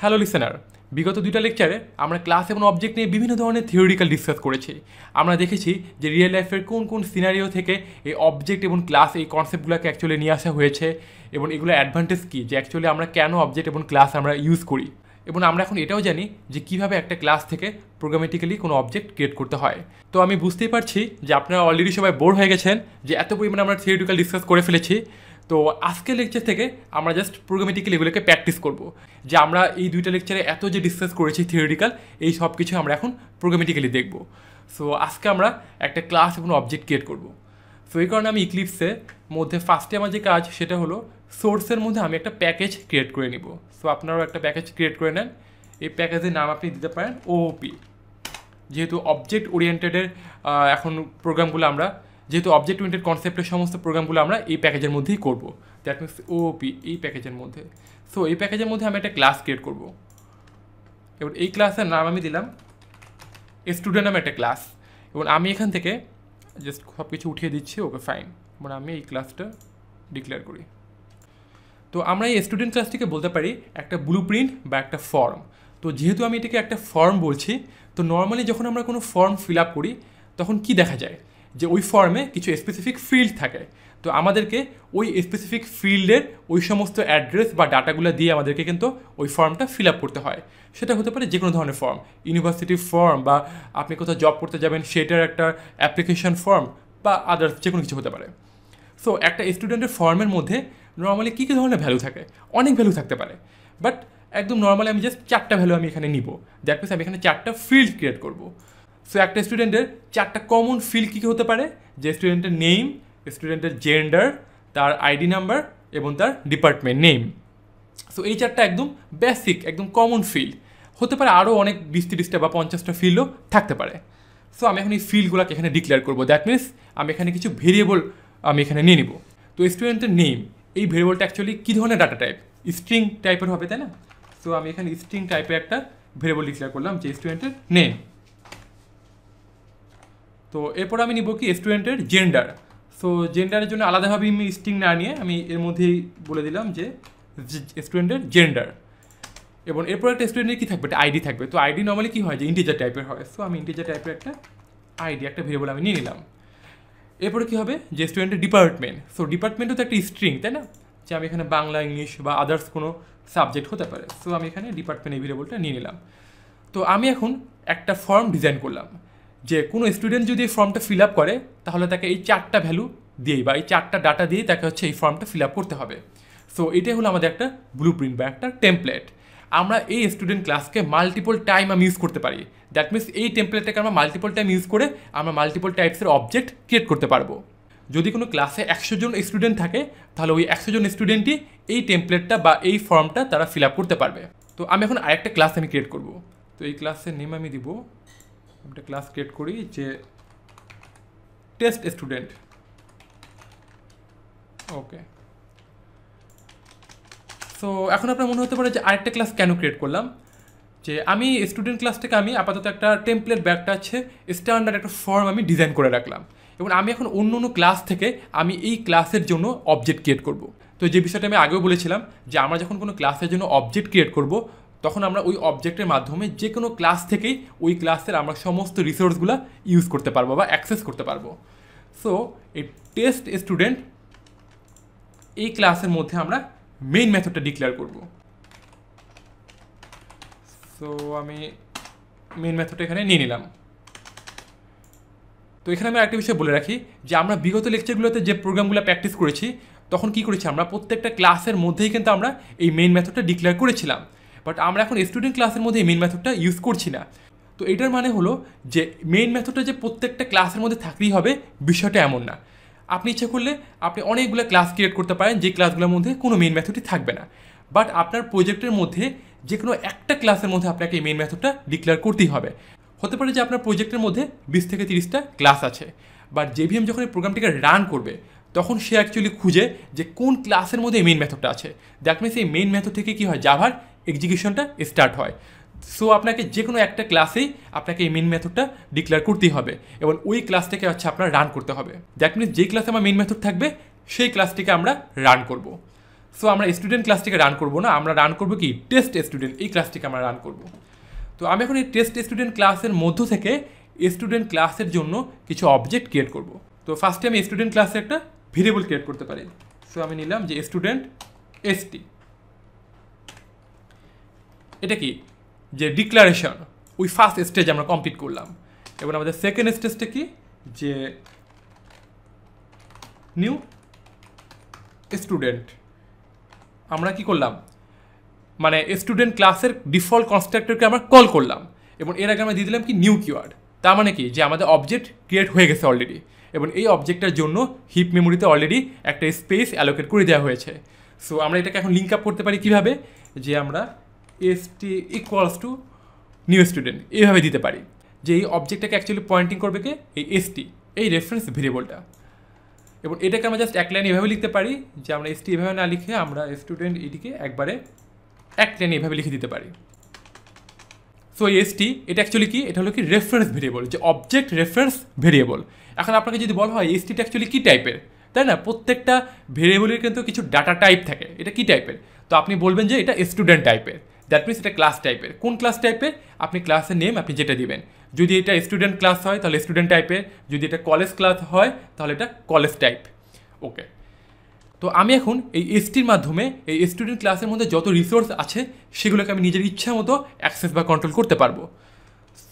Hello listener, বিগত দুইটা লেকচারে আমরা ক্লাস এবং অবজেক্ট নিয়ে বিভিন্ন ধরনের থিওরিক্যাল ডিসকাস করেছি। আমরা দেখেছি যে রিয়েল লাইফের কোন কোন সিনারিও থেকে এই অবজেক্ট এবং ক্লাস এই কনসেপ্টগুলোকে অ্যাকচুয়ালি নিয়ে আসা হয়েছে এবং এগুলো অ্যাডভান্টেজ কী, যে অ্যাকচুয়ালি আমরা কেন অবজেক্ট এবং ক্লাস আমরা ইউজ করি। এবং আমরা এখন এটাও জানি যে কীভাবে একটা ক্লাস থেকে প্রোগ্রামেটিক্যালি কোনো অবজেক্ট ক্রিয়েট করতে হয়। তো আমি বুঝতেই পারছি যে আপনারা অলরেডি সবাই বোর হয়ে গেছেন যে এত পরিমাণে আমরা থিওরিটিক্যাল ডিসকাস করে ফেলেছি। তো আজকের লেকচার থেকে আমরা জাস্ট প্রোগ্রামেটিক্যালি এগুলোকে প্র্যাকটিস করব, যে আমরা এই দুইটা লেকচারে এত যে ডিসকাস করেছি থিওরিটিক্যাল, এই সব কিছু আমরা এখন প্রোগ্রামেটিক্যালি দেখব। সো আজকে আমরা একটা ক্লাস এবং অবজেক্ট ক্রিয়েট করব। সো এই কারণে আমি ইক্লিপসের মধ্যে ফার্স্টে আমার যে কাজ সেটা হলো সোর্সের মধ্যে আমি একটা প্যাকেজ ক্রিয়েট করে নিব। সো আপনারাও একটা প্যাকেজ ক্রিয়েট করে নেন। এই প্যাকেজের নাম আপনি দিতে পারেন ওওপি, যেহেতু অবজেক্ট ওরিয়েন্টেডের এখন প্রোগ্রামগুলো আমরা, যেহেতু অবজেক্ট ওরিয়েন্টেড কনসেপ্টের সমস্ত প্রোগ্রামগুলো আমরা এই প্যাকেজের মধ্যেই করব। দ্যাট মিনস ওওপি এই প্যাকেজের মধ্যে। সো এই প্যাকেজের মধ্যে আমি একটা ক্লাস ক্রিয়েট করব। এবার এই ক্লাসের নাম আমি দিলাম স্টুডেন্ট নামে একটা ক্লাস, এবং আমি এখান থেকে জাস্ট সব কিছু উঠিয়ে দিচ্ছি। ওকে ফাইন, এবার আমি এই ক্লাসটা ডিক্লেয়ার করি। তো আমরা এই স্টুডেন্ট ক্লাসটিকে বলতে পারি একটা ব্লু প্রিন্ট বা একটা ফর্ম। তো যেহেতু আমি এটাকে একটা ফর্ম বলছি, তো নর্মালি যখন আমরা কোনো ফর্ম ফিল আপ করি তখন কি দেখা যায় যে ওই ফর্মে কিছু স্পেসিফিক ফিল্ড থাকে। তো আমাদেরকে ওই স্পেসিফিক ফিল্ডের ওই সমস্ত অ্যাড্রেস বা ডাটাগুলো দিয়ে আমাদেরকে কিন্তু ওই ফর্মটা ফিল আপ করতে হয়। সেটা হতে পারে যে কোনো ধরনের ফর্ম, ইউনিভার্সিটি ফর্ম, বা আপনি কোথাও জব করতে যাবেন সেটার একটা অ্যাপ্লিকেশন ফর্ম, বা আদার্স যে কোনো কিছু হতে পারে। সো একটা স্টুডেন্টের ফর্মের মধ্যে নর্মালি কী কী ধরনের ভ্যালু থাকে, অনেক ভ্যালু থাকতে পারে, বাট একদম নর্মালি আমি জাস্ট 4টা ভ্যালু আমি এখানে নিব। দ্যাট মিনস আমি এখানে 4টা ফিল্ড ক্রিয়েট করব। সো একটা স্টুডেন্টের 4টা কমন ফিল্ড কী কী হতে পারে, যে স্টুডেন্টের নেম, স্টুডেন্টের জেন্ডার, তার আইডি নাম্বার এবং তার ডিপার্টমেন্ট নেম। সো এই 4টা একদম বেসিক, একদম কমন ফিল্ড। হতে পারে আরও অনেক 20-30টা বা 50টা ফিল্ডও থাকতে পারে। সো আমি এখন এই ফিল্ডগুলোকে এখানে ডিক্লেয়ার করবো। দ্যাট মিনস আমি এখানে কিছু ভেরিয়েবল আমি এখানে নিয়ে নিব। তো স্টুডেন্টের নেম, এই ভেরিয়েবলটা অ্যাকচুয়ালি কী ধরনের ডাটা টাইপ, স্ট্রিং টাইপের হবে, তাই না? সো আমি এখানে স্ট্রিং টাইপের একটা ভেরিয়েবল ডিক্লেয়ার করলাম যে স্টুডেন্টের নেম। তো এরপর আমি নিব কি স্টুডেন্টের জেন্ডার। সো জেন্ডারের জন্য আলাদাভাবে আমি স্ট্রিং না নিয়ে আমি এর মধ্যেই বলে দিলাম যে স্টুডেন্টের জেন্ডার। এবং এরপর একটা স্টুডেন্টের কী থাকবে, একটা আইডি থাকবে। তো আইডি নর্মালি কী হয়, যে ইন্টিজার টাইপের হয়। সো আমি ইন্টিজার টাইপের একটা আইডি, একটা ভেরিয়েবল আমি নিয়ে নিলাম। এরপরে কী হবে, যে স্টুডেন্টের ডিপার্টমেন্ট। সো ডিপার্টমেন্টও তো একটা স্ট্রিং, তাই না? যে আমি এখানে বাংলা, ইংলিশ বা আদার্স কোনো সাবজেক্ট হতে পারে। সো আমি এখানে ডিপার্টমেন্ট এই ভেরিয়েবলটা নিয়ে নিলাম। তো আমি এখন একটা ফর্ম ডিজাইন করলাম, যে কোনো স্টুডেন্ট যদি এই ফর্মটা ফিল আপ করে তাহলে তাকে এই 4টা ভ্যালু দিয়েই বা এই 4টা ডাটা দিয়েই তাকে হচ্ছে এই ফর্মটা ফিল আপ করতে হবে। সো এটাই হলো আমাদের একটা ব্লু প্রিন্ট বা একটা টেমপ্লেট। আমরা এই স্টুডেন্ট ক্লাসকে মাল্টিপল টাইম আমি ইউজ করতে পারি। দ্যাট মিনস এই টেমপ্লেটটাকে আমরা মাল্টিপল টাইম ইউজ করে আমরা মাল্টিপল টাইপসের অবজেক্ট ক্রিয়েট করতে পারবো। যদি কোনো ক্লাসে 100 জন স্টুডেন্ট থাকে তাহলে ওই 100 জন স্টুডেন্টই এই টেমপ্লেটটা বা এই ফর্মটা তারা ফিল আপ করতে পারবে। তো আমি এখন আরেকটা ক্লাস আমি ক্রিয়েট করব। তো এই ক্লাসের নেম আমি দিব, একটা ক্লাস ক্রিয়েট করি যে টেস্ট স্টুডেন্ট। ওকে। সো এখন আপনার মনে হতে পারে যে আরেকটা ক্লাস কেন ক্রিয়েট করলাম, যে আমি স্টুডেন্ট ক্লাসটাকে আমি আপাতত একটা টেমপ্লেট বা একটা আছে স্ট্যান্ডার্ড একটা ফর্ম আমি ডিজাইন করে রাখলাম, এবং আমি এখন অন্য অন্য ক্লাস থেকে আমি এই ক্লাসের জন্য অবজেক্ট ক্রিয়েট করব। তো যে বিষয়টা আমি আগেও বলেছিলাম যে আমরা যখন কোনো ক্লাসের জন্য অবজেক্ট ক্রিয়েট করব তখন আমরা ওই অবজেক্টের মাধ্যমে যে কোনো ক্লাস থেকেই ওই ক্লাসের আমরা সমস্ত রিসোর্সগুলো ইউজ করতে পারবো বা অ্যাক্সেস করতে পারবো। সো এই টেস্ট স্টুডেন্ট এই ক্লাসের মধ্যে আমরা মেইন মেথডটা ডিক্লেয়ার করব। সো আমি মেইন মেথডটা এখানে নিয়ে নিলাম। তো এখানে আমি একটা বিষয় বলে রাখি যে আমরা বিগত লেকচারগুলোতে যে প্রোগ্রামগুলো প্র্যাকটিস করেছি তখন কি করেছি, আমরা প্রত্যেকটা ক্লাসের মধ্যেই কিন্তু আমরা এই মেইন মেথডটা ডিক্লেয়ার করেছিলাম। বাট আমরা এখন স্টুডেন্ট ক্লাসের মধ্যে এই মেইন মেথডটা ইউজ করছি না। তো এটার মানে হলো যে মেইন মেথডটা যে প্রত্যেকটা ক্লাসের মধ্যে থাকতেই হবে বিষয়টা এমন না। আপনি ইচ্ছে করলে আপনি অনেকগুলো ক্লাস ক্রিয়েট করতে পারেন যে ক্লাসগুলোর মধ্যে কোনো মেইন মেথডই থাকবে না। বাট আপনার প্রজেক্টের মধ্যে যে কোনো একটা ক্লাসের মধ্যে আপনাকে এই মেইন মেথডটা ডিক্লেয়ার করতেই হবে। হতে পারে যে আপনার প্রজেক্টের মধ্যে 20 থেকে 30টা ক্লাস আছে, বাট জেভিএম যখন এই প্রোগ্রামটিকে রান করবে তখন সে অ্যাকচুয়ালি খুঁজে যে কোন ক্লাসের মধ্যে এই মেইন মেথডটা আছে। দ্যাট মিনস এই মেইন মেথড থেকে কী হয়, জাভার এক্সিকিউশনটা স্টার্ট হয়। সো আপনাকে যে কোনো একটা ক্লাসেই আপনাকে এই মেইন মেথডটা ডিক্লেয়ার করতেই হবে, এবং ওই ক্লাসটাকে হচ্ছে আপনার রান করতে হবে। দ্যাট মিনস যেই ক্লাসে আমার মেইন মেথড থাকবে সেই ক্লাসটিকে আমরা রান করব। সো আমরা স্টুডেন্ট ক্লাসটিকে রান করবো না, আমরা রান করবো কি টেস্ট স্টুডেন্ট, এই ক্লাসটিকে আমরা রান করব। তো আমি এখন এই টেস্ট স্টুডেন্ট ক্লাসের মধ্য থেকে স্টুডেন্ট ক্লাসের জন্য কিছু অবজেক্ট ক্রিয়েট করব। তো ফার্স্টে আমি স্টুডেন্ট ক্লাসে একটা ভেরিয়েবল ক্রিয়েট করতে পারি। সো আমি নিলাম যে স্টুডেন্ট এসটি, এটা কি যে ডিক্লারেশন, ওই ফার্স্ট স্টেজ আমরা কমপ্লিট করলাম। এবার আমাদের সেকেন্ড স্টেজটা কি যে নিউ স্টুডেন্ট, আমরা কি করলাম মানে স্টুডেন্ট ক্লাসের ডিফল্ট কনস্ট্রাক্টরকে আমরা কল করলাম এবং এর আগে আমরা দিয়ে দিলাম কি নিউ কিওয়ার্ড। তার মানে কি যে আমাদের অবজেক্ট ক্রিয়েট হয়ে গেছে অলরেডি এবং এই অবজেক্টটার জন্য হিপ মেমোরিতে অলরেডি একটা স্পেস অ্যালোকেট করে দেওয়া হয়েছে। সো আমরা এটাকে এখন লিঙ্ক আপ করতে পারি কীভাবে, যে আমরা ST equals to new student এইভাবে দিতে পারি, যে এই অবজেক্টটাকে অ্যাকচুয়ালি পয়েন্টিং করবে কে এই এসটি, এই রেফারেন্স ভেরিয়েবলটা। এবং এটাকে আমরা জাস্ট এক লাইন এভাবে লিখতে পারি যে আমরা এসটি এভাবে না লিখে আমরা স্টুডেন্ট এটিকে একবারে এক লাইনে এভাবে লিখে দিতে পারি। সো এই এসটি এটা অ্যাকচুয়ালি কি, এটা হলো কি রেফারেন্স ভেরিয়েবল, যে অবজেক্ট রেফারেন্স ভেরিয়েবল। এখন আপনাকে যদি বলা হয় এসটিটা অ্যাকচুয়ালি কী টাইপের, তাই না, প্রত্যেকটা ভেরিয়েবলের কিন্তু কিছু ডাটা টাইপ থাকে, এটা কী টাইপের, তো আপনি বলবেন যে এটা স্টুডেন্ট টাইপের, দ্যাট মিনস এটা ক্লাস টাইপের। কোন ক্লাস টাইপের, আপনি ক্লাসের নেম আপনি যেটা দিবেন, যদি এটা স্টুডেন্ট ক্লাস হয় তাহলে স্টুডেন্ট টাইপের, যদি এটা কলেজ ক্লাস হয় তাহলে এটা কলেজ টাইপ। ওকে, তো আমি এখন এই এসটির মাধ্যমে এই স্টুডেন্ট ক্লাসের মধ্যে যত রিসোর্স আছে সেগুলোকে আমি নিজের ইচ্ছা মতো অ্যাক্সেস বা কন্ট্রোল করতে পারবো।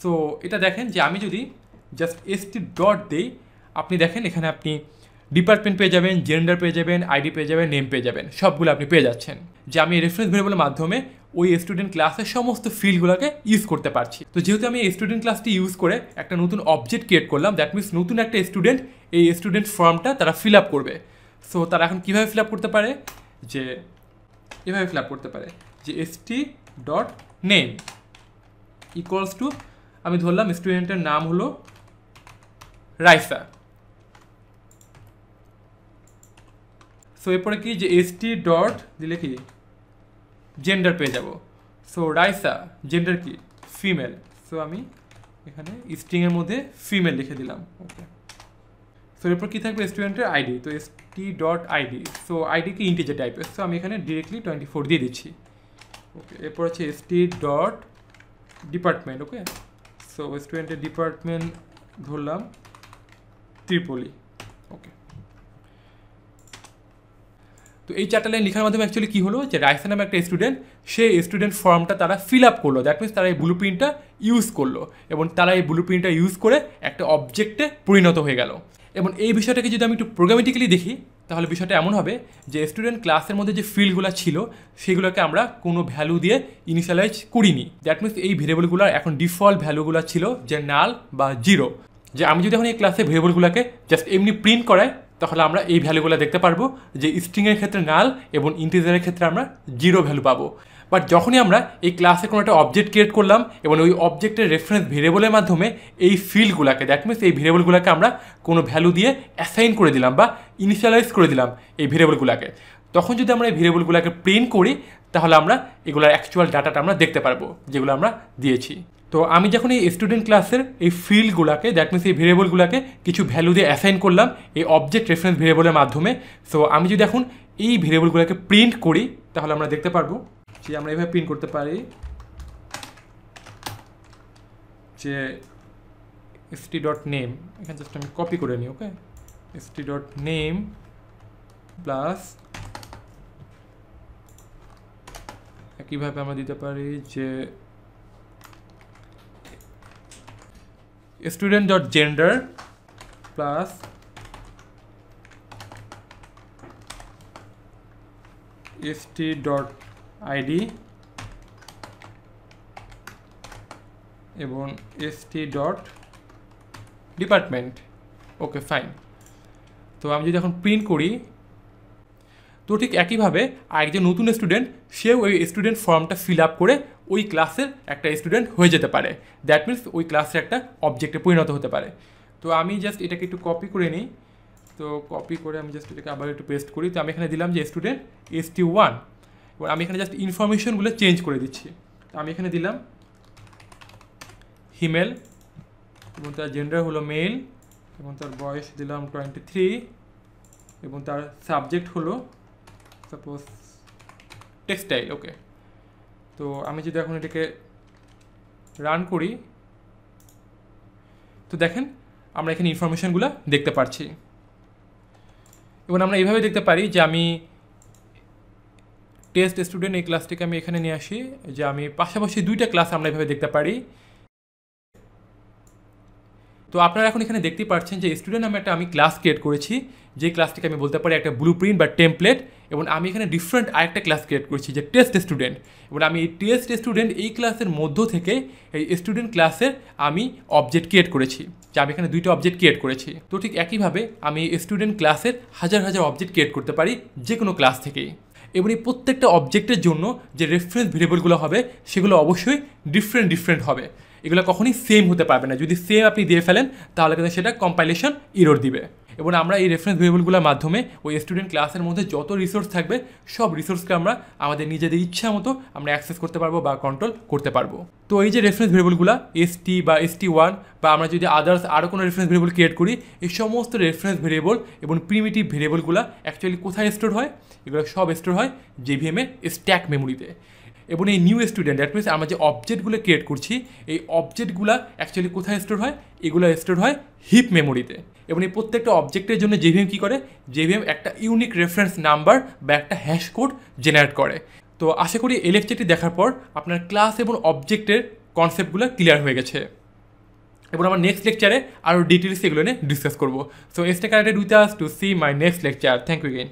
সো এটা দেখেন যে আমি যদি জাস্ট এসটি ডট দিই, আপনি দেখেন এখানে আপনি ডিপার্টমেন্ট পেয়ে যাবেন, জেন্ডার পেয়ে যাবেন, আইডি পেয়ে যাবেন, নেম পেয়ে যাবেন, সবগুলো আপনি পেয়ে যাচ্ছেন। যে আমি রেফারেন্স ভেরিয়েবলের মাধ্যমে ওই স্টুডেন্ট ক্লাসের সমস্ত ফিল্ডগুলোকে ইউজ করতে পারছি। তো যেহেতু আমি এই স্টুডেন্ট ক্লাসটি ইউজ করে একটা নতুন অবজেক্ট ক্রিয়েট করলাম, দ্যাট মিনস নতুন একটা স্টুডেন্ট এই স্টুডেন্ট ফর্মটা তারা ফিল আপ করবে। সো তারা এখন কীভাবে ফিল আপ করতে পারে, যে এভাবে ফিল আপ করতে পারে যে ST dot name equals to, আমি ধরলাম স্টুডেন্টের নাম হলো রাইসা। সো এরপরে কি যে এসটি ডট দিলে কি জেন্ডার পেয়ে যাব। সো রাইসা জেন্ডার কি ফিমেল, সো আমি এখানে স্ট্রিংয়ের মধ্যে ফিমেল লিখে দিলাম। ওকে, সো এরপর কী থাকবে স্টুডেন্টের আইডি, তো ST dot ID, so ID কি ইন্টিজার টাইপের, সো আমি এখানে ডিরেক্টলি 24 দিয়ে দিচ্ছি। ওকে, এরপর হচ্ছে এসটি ডট ডিপার্টমেন্ট। ওকে, সো স্টুডেন্টের ডিপার্টমেন্ট ধরলাম ত্রিপলি। ওকে, তো এই চারটা লাইন লেখার মাধ্যমে অ্যাকচুয়ালি কী হলো যে রাইসা নামে একটা স্টুডেন্ট, সেই স্টুডেন্ট ফর্মটা তারা ফিল আপ করলো, দ্যাট মিনস তারা এই ব্লু প্রিন্টটা ইউজ করলো এবং তারা এই ব্লু প্রিন্টটা ইউজ করে একটা অবজেক্টে পরিণত হয়ে গেল। এবং এই বিষয়টাকে যদি আমি একটু প্রোগ্রামেটিক্যালি দেখি তাহলে বিষয়টা এমন হবে যে স্টুডেন্ট ক্লাসের মধ্যে যে ফিল্ডগুলো ছিল সেগুলোকে আমরা কোনো ভ্যালু দিয়ে ইনিশিয়ালাইজ করিনি, দ্যাট মিনস এই ভেরিয়েবলগুলোর এখন ডিফল্ট ভ্যালুগুলো ছিল যে নাল বা জিরো। যে আমি যদি এখন এই ক্লাসে ভেরিয়েবলগুলোকে জাস্ট এমনি প্রিন্ট করাই তাহলে আমরা এই ভ্যালুগুলো দেখতে পারবো যে স্ট্রিংয়ের ক্ষেত্রে নাল এবং ইন্টিজারের ক্ষেত্রে আমরা জিরো ভ্যালু পাবো। বাট যখনই আমরা এই ক্লাসে কোনো একটা অবজেক্ট ক্রিয়েট করলাম এবং ওই অবজেক্টের রেফারেন্স ভেরিয়েবলের মাধ্যমে এই ফিল্ডগুলোকে, দ্যাট মিনস এই ভেরিয়েবলগুলোকে আমরা কোনো ভ্যালু দিয়ে অ্যাসাইন করে দিলাম বা ইনিশিয়ালাইজ করে দিলাম এই ভেরিয়েবলগুলোকে, তখন যদি আমরা এই ভেরিয়েবলগুলোকে প্রিন্ট করি তাহলে আমরা এগুলোর অ্যাকচুয়াল ডাটাটা আমরা দেখতে পারবো যেগুলো আমরা দিয়েছি। তো আমি যখন এই স্টুডেন্ট ক্লাসের এই ফিল্ডগুলোকে, দ্যাট মিনস এই ভেরিয়েবলগুলোকে কিছু ভ্যালু দিয়ে অ্যাসাইন করলাম এই অবজেক্ট রেফারেন্স ভেরিয়েবলের মাধ্যমে, সো আমি যদি এখন এই ভেরিয়েবলগুলোকে প্রিন্ট করি তাহলে আমরা দেখতে পারবো যে আমরা এভাবে প্রিন্ট করতে পারি যে st ডট নেম, এখানে জাস্ট আমি কপি করে নিই। ওকে, st ডট নেম প্লাস একইভাবে আমরা দিতে পারি যে student dot gender plus st dot ID এবং st dot department. Okay fine, তো আমি যদি এখন প্রিন্ট করি তো ঠিক একইভাবে আরেকজন নতুন স্টুডেন্ট সেও ওই স্টুডেন্ট ফর্মটা ফিল আপ করে ওই ক্লাসের একটা স্টুডেন্ট হয়ে যেতে পারে, দ্যাট মিনস ওই ক্লাসের একটা অবজেক্টে পরিণত হতে পারে। তো আমি জাস্ট এটাকে একটু কপি করে নিই, তো কপি করে আমি জাস্ট এটাকে আবার একটু পেস্ট করি। তো আমি এখানে দিলাম যে স্টুডেন্ট ST1, এবার আমি এখানে জাস্ট ইনফরমেশনগুলো চেঞ্জ করে দিচ্ছি। তো আমি এখানে দিলাম হিমেল এবং তার জেন্ডার হলো মেল এবং তার বয়স দিলাম 23 এবং তার সাবজেক্ট হলো সাপোজ টেক্সটাইল, ওকে। তো আমি যদি এখন এটাকে রান করি, তো দেখেন আমরা এখানে ইনফরমেশনগুলো দেখতে পাচ্ছি। এবং আমরা এইভাবে দেখতে পারি যে আমি টেস্ট স্টুডেন্ট এই ক্লাসটিকে আমি এখানে নিয়ে আসি, যে আমি পাশাপাশি দুইটা ক্লাস আমরা এভাবে দেখতে পারি। তো আপনারা এখন এখানে দেখতে পাচ্ছেন যে স্টুডেন্ট নামে একটা আমি ক্লাস ক্রিয়েট করেছি, যে ক্লাসটিকে আমি বলতে পারি একটা ব্লু প্রিন্ট বা টেমপ্লেট। এবং আমি এখানে ডিফারেন্ট আরেকটা ক্লাস ক্রিয়েট করেছি যে টেস্ট স্টুডেন্ট। এবং আমি এই টেস্ট স্টুডেন্ট এই ক্লাসের মধ্য থেকে এই স্টুডেন্ট ক্লাসের আমি অবজেক্ট ক্রিয়েট করেছি, যে আমি এখানে দুইটা অবজেক্ট ক্রিয়েট করেছি। তো ঠিক একইভাবে আমি স্টুডেন্ট ক্লাসের হাজার হাজার অবজেক্ট ক্রিয়েট করতে পারি যে কোনো ক্লাস থেকেই। এবং এই প্রত্যেকটা অবজেক্টের জন্য যে রেফারেন্স ভেরিয়েবলগুলো হবে সেগুলো অবশ্যই ডিফারেন্ট হবে। এগুলো কখনই সেম হতে পারবে না। যদি সেম আপনি দিয়ে ফেলেন তাহলে কিন্তু সেটা কম্পাইলেশন এরর দিবে। এবং আমরা এই রেফারেন্স ভেরিয়েবলগুলোর মাধ্যমে ওই স্টুডেন্ট ক্লাসের মধ্যে যত রিসোর্স থাকবে সব রিসোর্সকে আমরা আমাদের নিজেদের ইচ্ছা মতো আমরা অ্যাক্সেস করতে পারবো বা কন্ট্রোল করতে পারবো। তো এই যে রেফারেন্স ভেরিয়েবলগুলো ST বা ST1 বা আমরা যদি আদার্স আরও কোনো রেফারেন্স ভেরিয়েবল ক্রিয়েট করি, এই সমস্ত রেফারেন্স ভেরিয়েবল এবং প্রিমিটিভ ভেরিয়েবলগুলো অ্যাকচুয়ালি কোথায় স্টোর হয়? এগুলো সব স্টোর হয় JVM এর স্ট্যাক মেমোরিতে। এবং এই নিউ স্টুডেন্ট, দ্যাট মিনস আমরা যে অবজেক্টগুলো ক্রিয়েট করছি এই অবজেক্টগুলো অ্যাকচুয়ালি কোথায় স্টোর হয়? এগুলো স্টোর হয় হিপ মেমোরিতে। এবং এই প্রত্যেকটা অবজেক্টের জন্য JVM কী করে? JVM একটা ইউনিক রেফারেন্স নাম্বার বা একটা হ্যাশ কোড জেনারেট করে। তো আশা করি এই লেকচারটি দেখার পর আপনার ক্লাস এবং অবজেক্টের কনসেপ্টগুলো ক্লিয়ার হয়ে গেছে। এবং আমার নেক্সট লেকচারে আরও ডিটেলস এগুলো নিয়ে ডিসকাস করবো। So stay connected with us to see my next lecture. Thank you again.